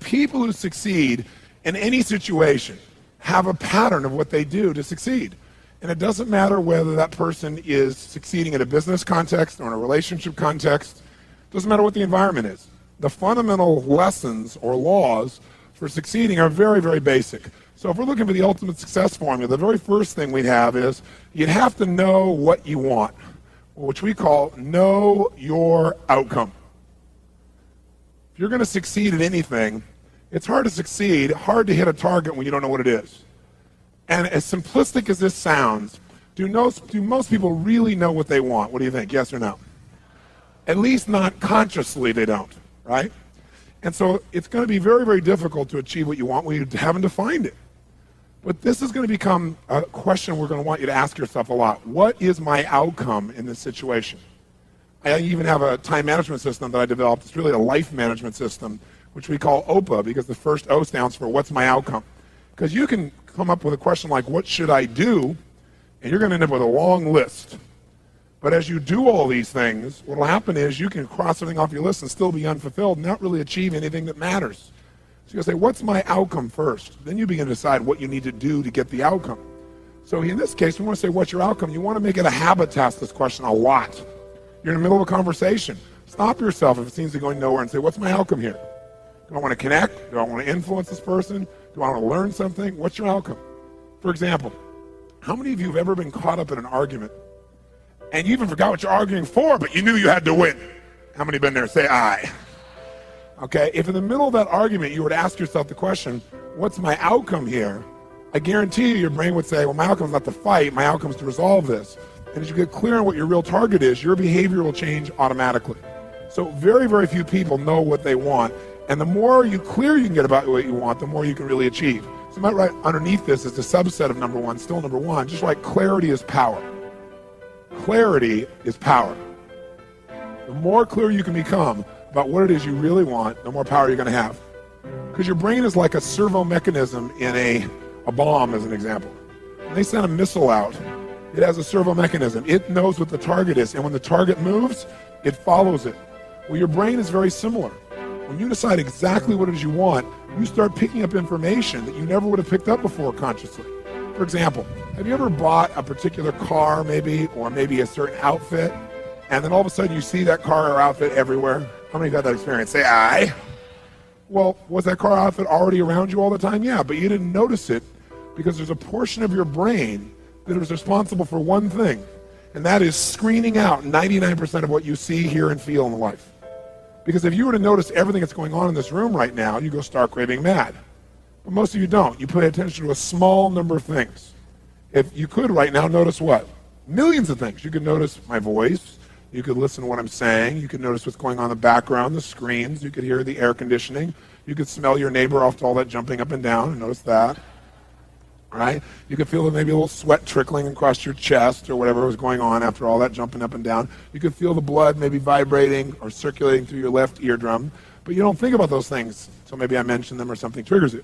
people who succeed in any situation have a pattern of what they do to succeed. And it doesn't matter whether that person is succeeding in a business context or in a relationship context. It doesn't matter what the environment is. The fundamental lessons or laws for succeeding are very, very basic. So if we're looking for the ultimate success formula, the very first thing we'd have is you'd have to know what you want, which we call know your outcome. If you're going to succeed at anything, it's hard to succeed, hard to hit a target when you don't know what it is. And as simplistic as this sounds, do most people really know what they want? What do you think, yes or no? At least not consciously they don't, right? And so it's going to be very, very difficult to achieve what you want when you haven't defined it. But this is going to become a question we're going to want you to ask yourself a lot. What is my outcome in this situation? I even have a time management system that I developed. It's really a life management system, which we call OPA, because the first O stands for what's my outcome. Because you can come up with a question like, what should I do? And you're going to end up with a long list. But as you do all these things, what will happen is you can cross everything off your list and still be unfulfilled and not really achieve anything that matters. So you're going to say, what's my outcome first? Then you begin to decide what you need to do to get the outcome. So in this case, we want to say, what's your outcome? You want to make it a habit to ask this question a lot. You're in the middle of a conversation. Stop yourself if it seems to be going nowhere and say, what's my outcome here? Do I want to connect? Do I want to influence this person? Do I want to learn something? What's your outcome? For example, how many of you have ever been caught up in an argument and you even forgot what you're arguing for, but you knew you had to win? How many been there? Say aye. Okay, if in the middle of that argument you were to ask yourself the question, what's my outcome here? I guarantee you your brain would say, well, my outcome is not to fight, my outcome is to resolve this. And as you get clear on what your real target is, your behavior will change automatically. So very, very few people know what they want. And the more clear you can get about what you want, the more you can really achieve. So right underneath this is the subset of number one, still number one, just like clarity is power. Clarity is power. The more clear you can become about what it is you really want, the more power you're going to have. Because your brain is like a servo mechanism in a bomb, as an example. When they send a missile out, it has a servo mechanism. It knows what the target is, and when the target moves, it follows it. Well, your brain is very similar. When you decide exactly what it is you want, you start picking up information that you never would have picked up before consciously. For example, have you ever bought a particular car or maybe a certain outfit, and then all of a sudden you see that car or outfit everywhere? How many have had that experience? Say aye. Well, was that car or outfit already around you all the time? Yeah, but you didn't notice it because there's a portion of your brain that is responsible for one thing, and that is screening out 99% of what you see, hear, and feel in life. Because if you were to notice everything that's going on in this room right now, you go stark raving mad. But most of you don't. You pay attention to a small number of things. If you could right now notice what? Millions of things. You could notice my voice. You could listen to what I'm saying. You could notice what's going on in the background, the screens. You could hear the air conditioning. You could smell your neighbor off to all that jumping up and down and notice that. Right? You could feel maybe a little sweat trickling across your chest or whatever was going on after all that jumping up and down. You could feel the blood maybe vibrating or circulating through your left eardrum, but you don't think about those things. So maybe I mentioned them or something triggers it.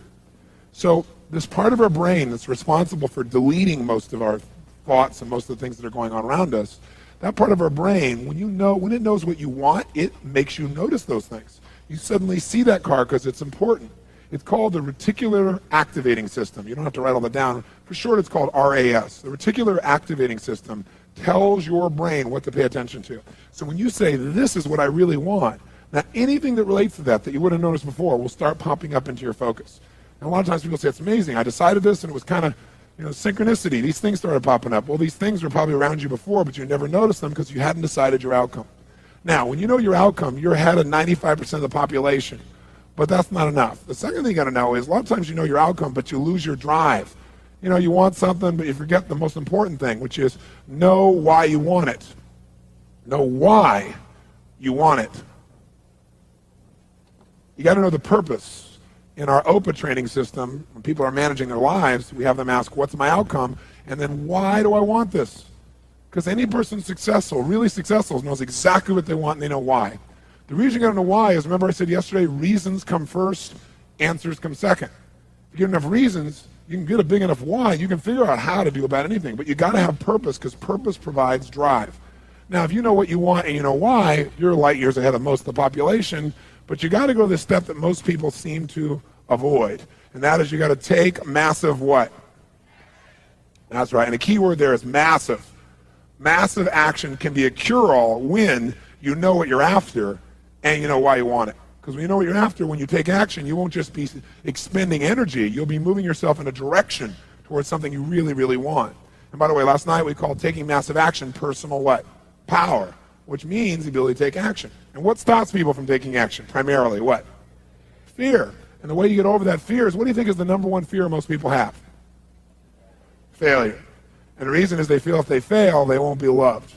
So this part of our brain that's responsible for deleting most of our thoughts and most of the things that are going on around us, that part of our brain, when it knows what you want, it makes you notice those things. You suddenly see that car because it's important. It's called the reticular activating system. You don't have to write all that down. For short, it's called RAS. The reticular activating system tells your brain what to pay attention to. So when you say, this is what I really want, now anything that relates to that you wouldn't have noticed before will start popping up into your focus. And a lot of times people say, it's amazing. I decided this and it was kind of synchronicity. These things started popping up. Well, these things were probably around you before, but you never noticed them because you hadn't decided your outcome. Now, when you know your outcome, you're ahead of 95% of the population. But that's not enough. The second thing you got to know is a lot of times you know your outcome, but you lose your drive. You want something, but you forget the most important thing, which is know why you want it. Know why you want it. You got to know the purpose. In our OPA training system, when people are managing their lives, we have them ask, what's my outcome? And then why do I want this? Because any person successful, really successful, knows exactly what they want and they know why. The reason you got to know why is, remember I said yesterday, reasons come first, answers come second. If you get enough reasons, you can get a big enough why, you can figure out how to do about anything. But you got to have purpose, because purpose provides drive. Now, if you know what you want and you know why, you're light years ahead of most of the population, But you got to go the step that most people seem to avoid, and that is you got to take massive what? That's right, and the key word there is massive. Massive action can be a cure-all when you know what you're after and you know why you want it. Because when you know what you're after, when you take action, you won't just be expending energy. You'll be moving yourself in a direction towards something you really, really want. And by the way, last night we called taking massive action personal what? Power, which means the ability to take action. And what stops people from taking action? Primarily what? Fear. And the way you get over that fear is, what do you think is the number one fear most people have? Failure. And the reason is they feel if they fail, they won't be loved.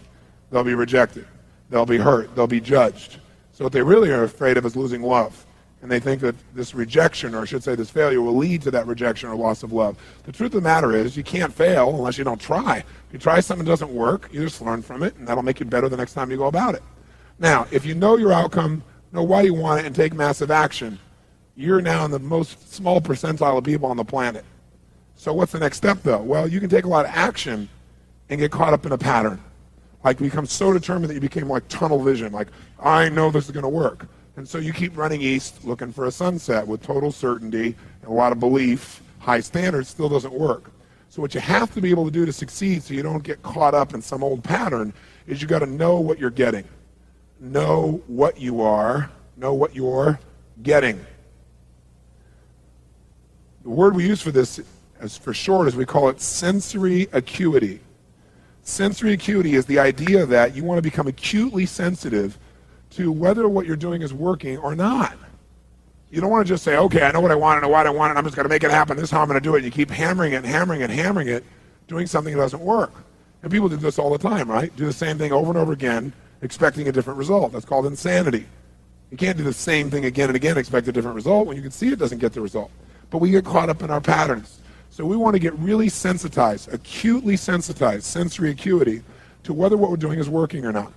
They'll be rejected. They'll be hurt. They'll be judged. So what they really are afraid of is losing love. And they think that this rejection, or I should say this failure, will lead to that rejection or loss of love. The truth of the matter is you can't fail unless you don't try. If you try something that doesn't work, you just learn from it, and that'll make you better the next time you go about it. Now, if you know your outcome, know why you want it, and take massive action, you're now in the most small percentile of people on the planet. So what's the next step, though? Well, you can take a lot of action and get caught up in a pattern. Like become so determined that you became like tunnel vision, like, I know this is going to work. And so you keep running east looking for a sunset with total certainty and a lot of belief, high standards, still doesn't work. So what you have to be able to do to succeed so you don't get caught up in some old pattern is you got to know what you're getting. Know what you are, know what you're getting. The word we use for this, as for short, is we call it sensory acuity. Sensory acuity is the idea that you want to become acutely sensitive to whether what you're doing is working or not. You don't want to just say, okay, I know what I want, I know what I want, and I'm just going to make it happen. This is how I'm going to do it. And you keep hammering it, hammering it, hammering it, doing something that doesn't work. And people do this all the time, right? Do the same thing over and over again, expecting a different result. That's called insanity. You can't do the same thing again and again, expect a different result when you can see it doesn't get the result. But we get caught up in our patterns. So we want to get really sensitized, acutely sensitized, sensory acuity, to whether what we're doing is working or not.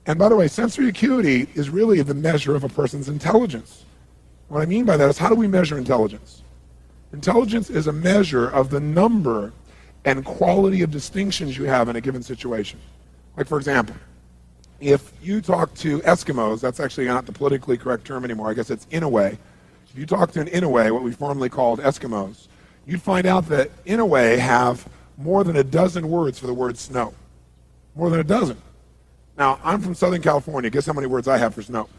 And by the way, sensory acuity is really the measure of a person's intelligence. What I mean by that is, how do we measure intelligence? Intelligence is a measure of the number and quality of distinctions you have in a given situation. Like, for example, if you talk to Eskimos, that's actually not the politically correct term anymore, I guess it's Inouye. If you talk to an Inouye, what we formerly called Eskimos, you'd find out that Inouye have more than a dozen words for the word snow. More than a dozen. Now, I'm from Southern California. Guess how many words I have for snow?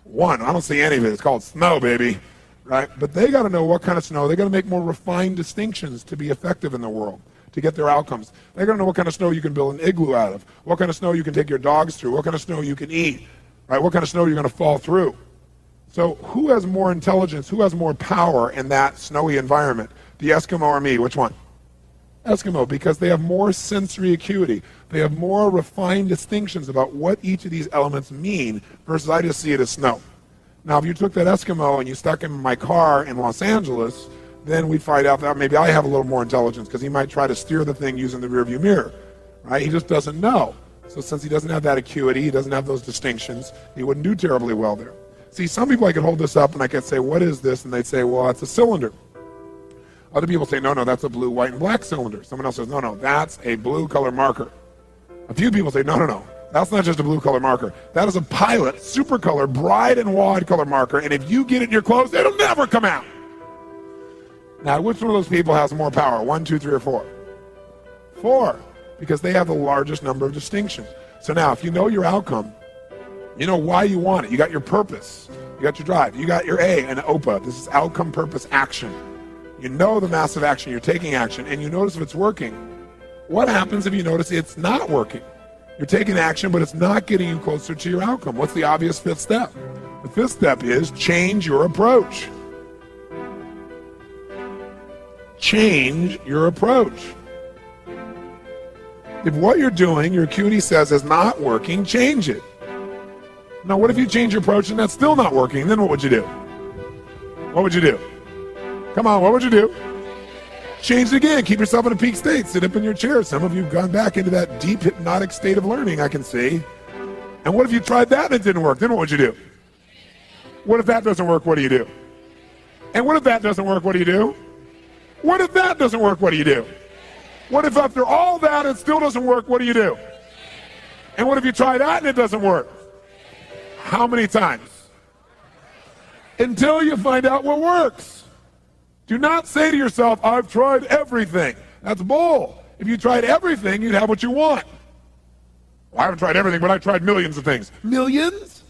One. I don't see any of it. It's called snow, baby. Right? But they got to know what kind of snow. They got to make more refined distinctions to be effective in the world, to get their outcomes. They got to know what kind of snow you can build an igloo out of, what kind of snow you can take your dogs through, what kind of snow you can eat, right? What kind of snow you're going to fall through. So who has more intelligence, who has more power in that snowy environment? The Eskimo or me? Which one? Eskimo, because they have more sensory acuity. They have more refined distinctions about what each of these elements mean versus I just see it as snow. Now, if you took that Eskimo and you stuck him in my car in Los Angeles, then we'd find out that maybe I have a little more intelligence because he might try to steer the thing using the rearview mirror, right? He just doesn't know. So since he doesn't have that acuity, he doesn't have those distinctions, he wouldn't do terribly well there. See, some people I could hold this up and I could say, what is this? And they'd say, well, it's a cylinder. Other people say, no, that's a blue, white, and black cylinder. Someone else says, no, that's a blue color marker. A few people say, no, that's not just a blue color marker. That is a Pilot super color, bright and wide color marker, and if you get it in your clothes, it'll never come out. Now, which one of those people has more power? 1, 2, 3, or 4? 4, because they have the largest number of distinctions. So now, if you know your outcome, you know why you want it. You got your purpose. You got your drive. You got your A, and OPA. This is outcome, purpose, action. You know the massive action. You're taking action, and you notice if it's working. What happens if you notice it's not working? You're taking action, but it's not getting you closer to your outcome. What's the obvious fifth step? The fifth step is change your approach. Change your approach. If what you're doing, your acuity says, is not working, change it. Now, what if you change your approach and that's still not working? Then what would you do? What would you do? Come on, what would you do? Change it again. Keep yourself in a peak state. Sit up in your chair. Some of you have gone back into that deep hypnotic state of learning, I can see. And what if you tried that and it didn't work? Then what would you do? What if that doesn't work? What do you do? And what if that doesn't work? What do you do? What if that doesn't work? What do you do? What if after all that it still doesn't work? What do you do? And what if you try that and it doesn't work? How many times? until you find out what works. Do not say to yourself, I've tried everything. That's bull. If you tried everything, you'd have what you want. Well, I haven't tried everything, but I tried millions of things. Millions?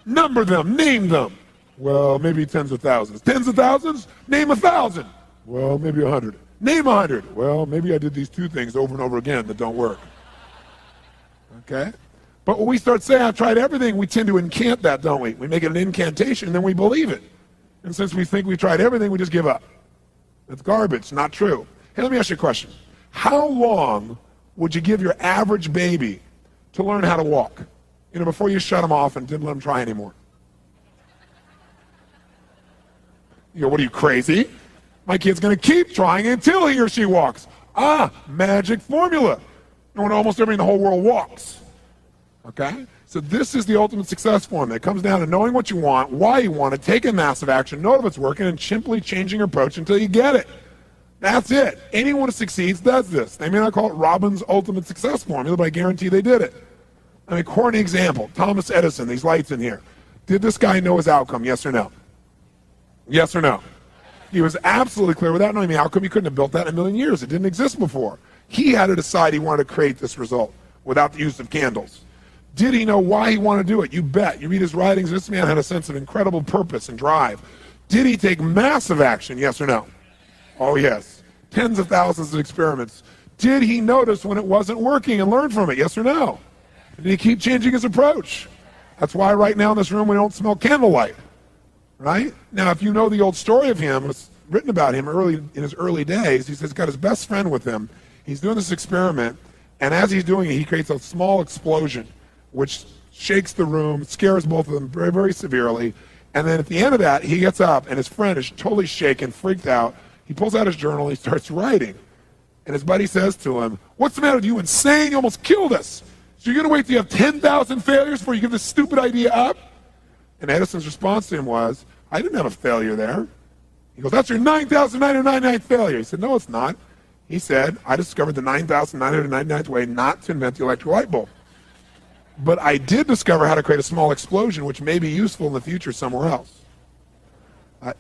Number them, name them. Well, maybe tens of thousands. Tens of thousands? Name 1,000. Well, maybe 100. Name 100. Well, maybe I did these two things over and over again that don't work. Okay? But when we start saying, I've tried everything, we tend to incant that, don't we? We make it an incantation, and then we believe it. And since we think we've tried everything, we just give up. That's garbage, not true. Hey, let me ask you a question. How long would you give your average baby to learn how to walk? You know, before you shut them off and didn't let them try anymore. You know, what are you, crazy? My kid's going to keep trying until he or she walks. Ah, magic formula. When almost everybody in the whole world walks. Okay? So this is the ultimate success formula. It comes down to knowing what you want, why you want it, taking massive action, know if it's working, and simply changing your approach until you get it. That's it. Anyone who succeeds does this. They may not call it Robbins' ultimate success formula, but I guarantee they did it. I mean, corny example. Thomas Edison, these lights in here. Did this guy know his outcome, yes or no? Yes or no? He was absolutely clear. Without knowing the outcome, he couldn't have built that in a million years. It didn't exist before. He had to decide he wanted to create this result without the use of candles. Did he know why he wanted to do it? You bet. You read his writings, this man had a sense of incredible purpose and drive. Did he take massive action, yes or no? Oh, yes. Tens of thousands of experiments. Did he notice when it wasn't working and learn from it, yes or no? Did he keep changing his approach? That's why right now in this room we don't smell candlelight, right? Now, if you know the old story of him, it's written about him in his early days. He says he's got his best friend with him. He's doing this experiment, and as he's doing it, he creates a small explosion, which shakes the room, scares both of them very, very severely. And then at the end of that, he gets up, and his friend is totally shaken, freaked out. He pulls out his journal, he starts writing. And his buddy says to him, what's the matter with you? Insane? You almost killed us. So you're going to wait till you have 10,000 failures before you give this stupid idea up? And Edison's response to him was, I didn't have a failure there. He goes, that's your 9,999th failure. He said, no, it's not. He said, I discovered the 9,999th way not to invent the electric light bulb. But I did discover how to create a small explosion, which may be useful in the future somewhere else.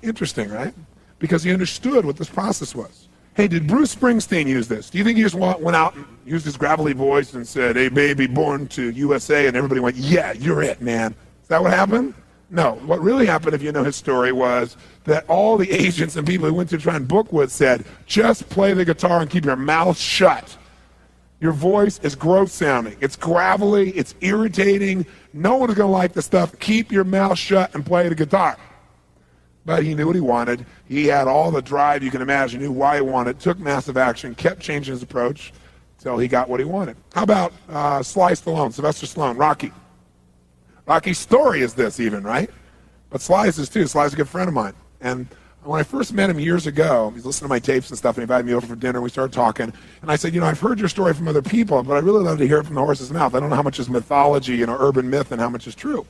Interesting, right? Because he understood what this process was. Hey, did Bruce Springsteen use this? Do you think he just went out and used his gravelly voice and said, hey, baby, born to USA, and everybody went, yeah, you're it, man. Is that what happened? No. What really happened, if you know his story, was that all the agents and people who went to try and book with said, just play the guitar and keep your mouth shut. Your voice is gross sounding. It's gravelly. It's irritating. No one is going to like the stuff. Keep your mouth shut and play the guitar. But he knew what he wanted. He had all the drive you can imagine, knew why he wanted, took massive action, kept changing his approach until he got what he wanted. How about Sly Stallone, Sylvester Stallone, Rocky? Rocky's story is this even, right? But Sly's is too. Sly's a good friend of mine. And when I first met him years ago, he was listening to my tapes and stuff, and he invited me over for dinner. We started talking. And I said, you know, I've heard your story from other people, but I'd really love to hear it from the horse's mouth. I don't know how much is mythology, you know, urban myth, and how much is true.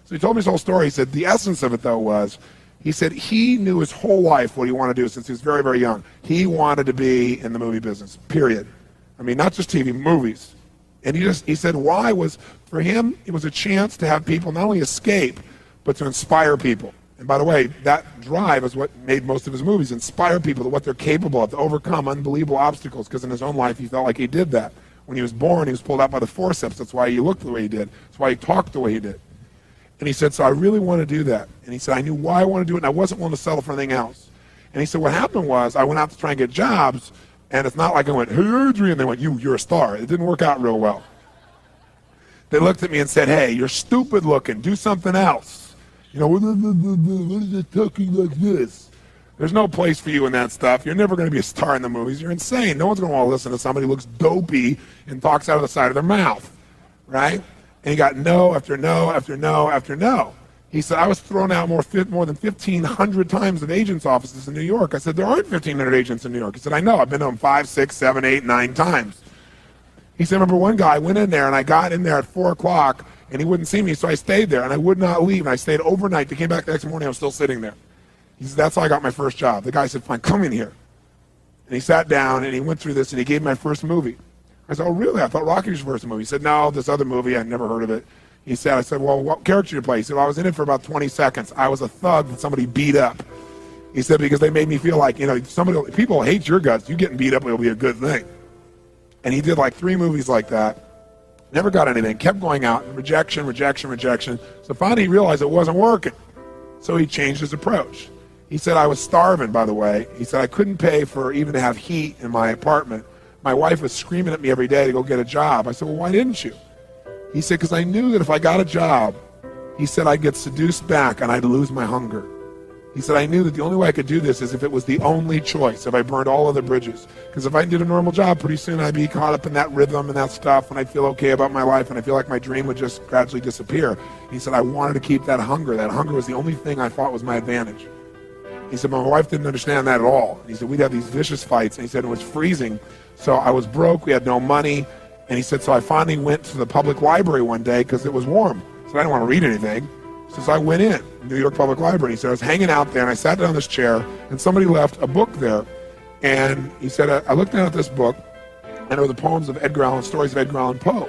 So he told me his whole story. He said the essence of it, though, was he said he knew his whole life what he wanted to do since he was very, very young. He wanted to be in the movie business, period. I mean, not just TV, movies. And he said why was, for him, it was a chance to have people not only escape, but to inspire people. And by the way, that drive is what made most of his movies, inspire people to what they're capable of, to overcome unbelievable obstacles, because in his own life he felt like he did that. When he was born, he was pulled out by the forceps. That's why he looked the way he did. That's why he talked the way he did. And he said, so I really want to do that. And he said, I knew why I wanted to do it, and I wasn't willing to settle for anything else. And he said, what happened was, I went out to try and get jobs, and it's not like I went, hey, Adrian, they went, you're a star. It didn't work out real well. They looked at me and said, hey, you're stupid looking. Do something else. You know, what is it talking like this? There's no place for you in that stuff. You're never going to be a star in the movies. You're insane. No one's going to want to listen to somebody who looks dopey and talks out of the side of their mouth, right? And he got no after no after no after no. He said, I was thrown out more than 1,500 times of agents' offices in New York. I said, there aren't 1,500 agents in New York. He said, I know. I've been to them 5, 6, 7, 8, 9 times. He said, remember one guy, I went in there, and I got in there at 4 o'clock, and he wouldn't see me, so I stayed there, and I would not leave. And I stayed overnight. They came back the next morning. I was still sitting there. He said, that's how I got my first job. The guy said, fine, come in here. And he sat down, and he went through this, and he gave me my first movie. I said, oh, really? I thought Rocky was your first movie. He said, no, this other movie, I'd never heard of it. He said, I said, well, what character do you play? He said, well, I was in it for about 20 seconds. I was a thug that somebody beat up. He said, because they made me feel like, people hate your guts. You getting beat up will be a good thing. And he did like 3 movies like that. Never got anything, kept going out, rejection. So finally he realized it wasn't working. So he changed his approach. He said, I was starving, by the way. He said, I couldn't pay for even to have heat in my apartment. My wife was screaming at me every day to go get a job. I said, well, why didn't you? He said, because I knew that if I got a job, he said, I'd get seduced back and I'd lose my hunger. He said, I knew that the only way I could do this is if it was the only choice, if I burned all other bridges. Because if I did a normal job, pretty soon I'd be caught up in that rhythm and that stuff, and I'd feel okay about my life, and I feel like my dream would just gradually disappear. He said, I wanted to keep that hunger. That hunger was the only thing I thought was my advantage. He said, my wife didn't understand that at all. He said, we'd have these vicious fights, and he said, it was freezing. So I was broke, we had no money, and he said, so I finally went to the public library one day because it was warm. So I didn't want to read anything. So I went in, New York Public Library. He said, I was hanging out there, and I sat down in this chair, and somebody left a book there. And he said, I looked down at this book, and it were the poems of Edgar Allan, stories of Edgar Allan Poe.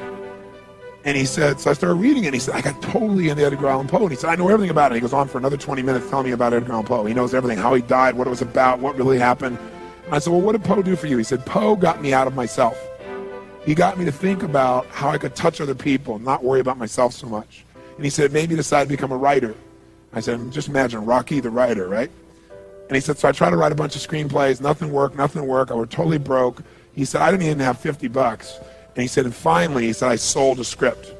And he said, so I started reading it, and he said, I got totally into Edgar Allan Poe. And he said, I know everything about it. He goes on for another 20 minutes telling me about Edgar Allan Poe. He knows everything, how he died, what it was about, what really happened. And I said, well, what did Poe do for you? He said, Poe got me out of myself. He got me to think about how I could touch other people and not worry about myself so much. And he said, it made me decide to become a writer. I said, just imagine Rocky the writer, right? And he said, so I tried to write a bunch of screenplays, nothing worked. I was totally broke. He said, I didn't even have $50. And he said, and finally, he said, I sold a script.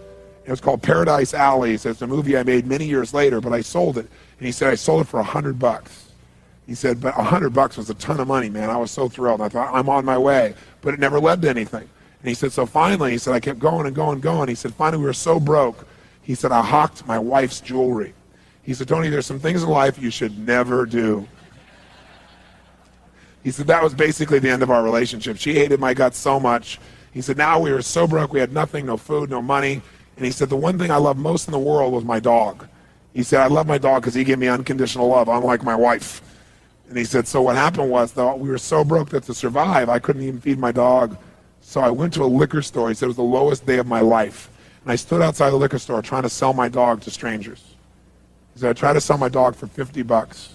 It was called Paradise Alley. He said, it's a movie I made many years later, but I sold it. And he said, I sold it for $100. He said, but $100 was a ton of money, man. I was so thrilled. I thought, I'm on my way. But it never led to anything. And he said, so finally, he said, I kept going and going. He said, finally, we were so broke. He said, I hawked my wife's jewelry. He said, Tony, there's some things in life you should never do. He said, that was basically the end of our relationship. She hated my guts so much. He said, now we were so broke, we had nothing, no food, no money. And he said, the one thing I loved most in the world was my dog. He said, I love my dog because he gave me unconditional love, unlike my wife. And he said, so what happened was, though, we were so broke that to survive, I couldn't even feed my dog. So I went to a liquor store. He said, it was the lowest day of my life. And I stood outside the liquor store trying to sell my dog to strangers. He said, I tried to sell my dog for $50.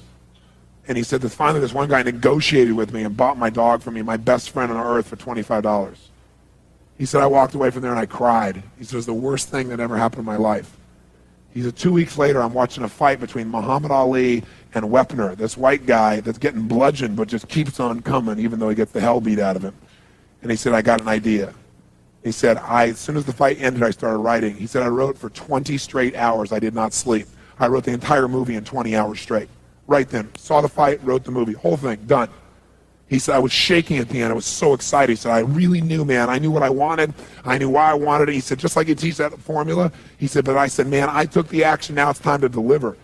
And he said that finally this one guy negotiated with me and bought my dog for me, my best friend on earth, for $25. He said, I walked away from there and I cried. He said, it was the worst thing that ever happened in my life. He said, 2 weeks later, I'm watching a fight between Muhammad Ali and Wepner, this white guy that's getting bludgeoned but just keeps on coming even though he gets the hell beat out of him. And he said, I got an idea. He said, as soon as the fight ended, I started writing. He said, I wrote for 20 straight hours. I did not sleep. I wrote the entire movie in 20 hours straight. Right then. Saw the fight, wrote the movie. Whole thing, done. He said, I was shaking at the end. I was so excited. He said, I really knew, man. I knew what I wanted. I knew why I wanted it. He said, just like you teach that formula. He said, but I said, man, I took the action. Now it's time to deliver.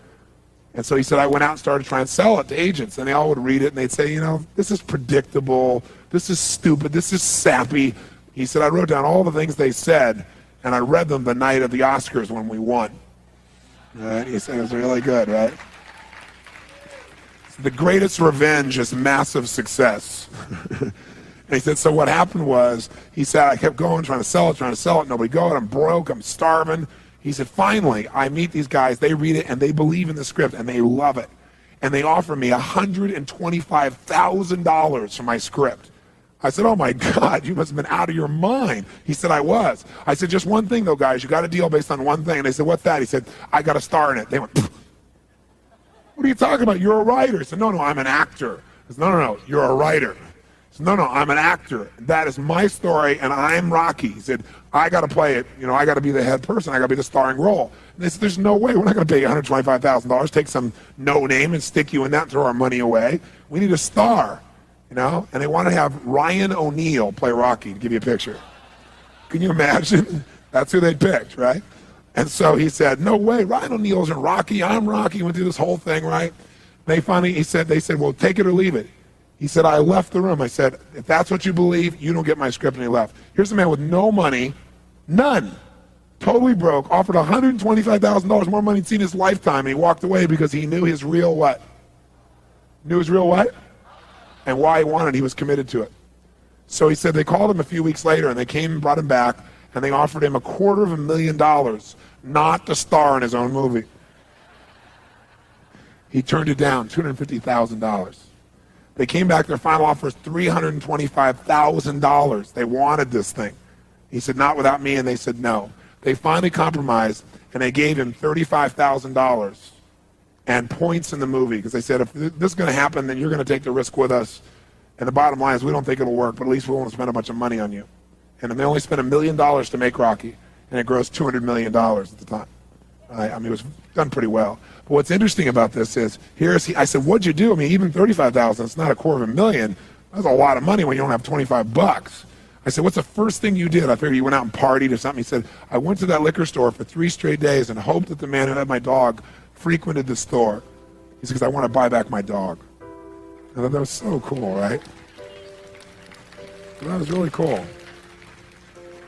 And so he said, I went out and started trying to sell it to agents. And they all would read it, and they'd say, this is predictable. This is stupid. This is sappy. He said, I wrote down all the things they said, and I read them the night of the Oscars when we won. Right? He said, it was really good, right? The greatest revenge is massive success. And he said, so what happened was, he said, I kept going, trying to sell it, nobody going, I'm broke, I'm starving. He said, finally, I meet these guys, they read it, and they believe in the script, and they love it. And they offer me $125,000 for my script. I said, oh my God, you must have been out of your mind. He said, I was. I said, just one thing though, guys, you got a deal based on one thing. And they said, what's that? He said, I got a star in it. They went, pfft. What are you talking about? You're a writer. He said, no, I'm an actor. I said, no, you're a writer. He said, no, I'm an actor. That is my story, and I'm Rocky. He said, I got to play it. I got to be the head person. I got to be the starring role. And they said, there's no way. We're not going to pay you $125,000, take some no name and stick you in that and throw our money away. We need a star. And they want to have Ryan O'Neal play Rocky, to give you a picture. Can you imagine? That's who they picked, right? And so he said, no way, Ryan O'Neal isn't Rocky, I'm Rocky. Went through this whole thing, right? They said, well, take it or leave it. He said, I left the room. I said, if that's what you believe, you don't get my script, and he left. Here's a man with no money, none, totally broke, offered $125,000 more money he'd seen in his lifetime, and he walked away because he knew his real what? Knew his real what? And why he wanted, he was committed to it. So he said they called him a few weeks later, and they came and brought him back, and they offered him $250,000 not to star in his own movie. He turned it down, $250,000. They came back, their final offer was $325,000. They wanted this thing. He said, not without me, and they said no. They finally compromised, and they gave him $35,000 and points in the movie, because they said, if this is going to happen, then you're going to take the risk with us. And the bottom line is, we don't think it'll work, but at least we won't spend a bunch of money on you. And they only spent $1 million to make Rocky, and it grossed $200 million at the time. I mean, it was done pretty well. But what's interesting about this is, I said, what'd you do? I mean, even $35,000, it's not $250,000. That's a lot of money when you don't have 25 bucks. I said, what's the first thing you did? I figured you went out and partied or something. He said, I went to that liquor store for 3 straight days and hoped that the man who had my dog frequented the store. He said, because I want to buy back my dog. I thought that was so cool, right? That was really cool.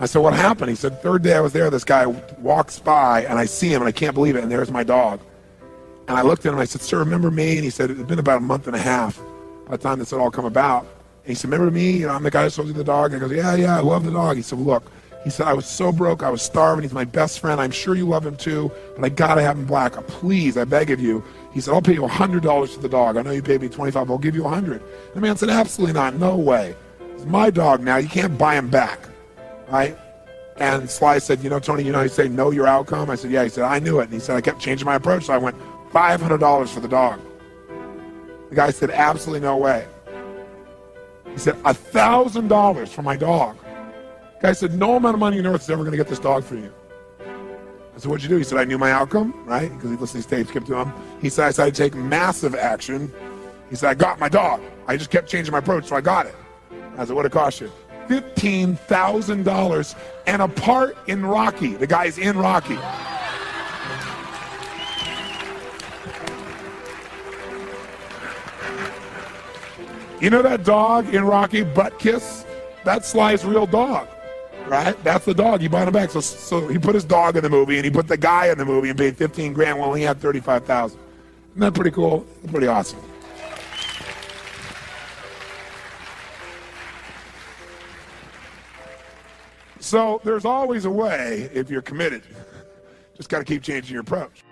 I said, what happened? He said, third day I was there, this guy walks by, and I see him, and I can't believe it, and there's my dog. And I looked at him, and I said, sir, remember me? And he said, it had been about a month and a half by the time this had all come about. And he said, remember me? You know, I'm the guy who sold you the dog. And I goes, yeah, I love the dog. He said, look, he said, I was so broke, I was starving. He's my best friend. I'm sure you love him too, but I gotta have him black. Please, I beg of you. He said, I'll pay you $100 for the dog. I know you paid me $25, but I'll give you $100. The man said, absolutely not, no way. It's my dog now, you can't buy him back, right? And Sly said, you know, Tony, you know how you say know your outcome? I said, yeah. He said, I knew it. And he said, I kept changing my approach, so I went $500 for the dog. The guy said, absolutely no way. He said, $1,000 for my dog. The guy said, no amount of money on earth is ever going to get this dog for you. I said, what'd you do? He said, I knew my outcome, right? Because he listened to these tapes, kept to him. He said, I decided to take massive action. He said, I got my dog. I just kept changing my approach, so I got it. I said, what'd it cost you? $15,000 and a part in Rocky. The guy's in Rocky. You know that dog in Rocky, Butt Kiss? That's Sly's real dog, right? That's the dog. He bought him back. So he put his dog in the movie, and he put the guy in the movie and paid $15,000 while he had $35,000. Isn't that pretty cool? Pretty awesome. So there's always a way if you're committed. Just got to keep changing your approach.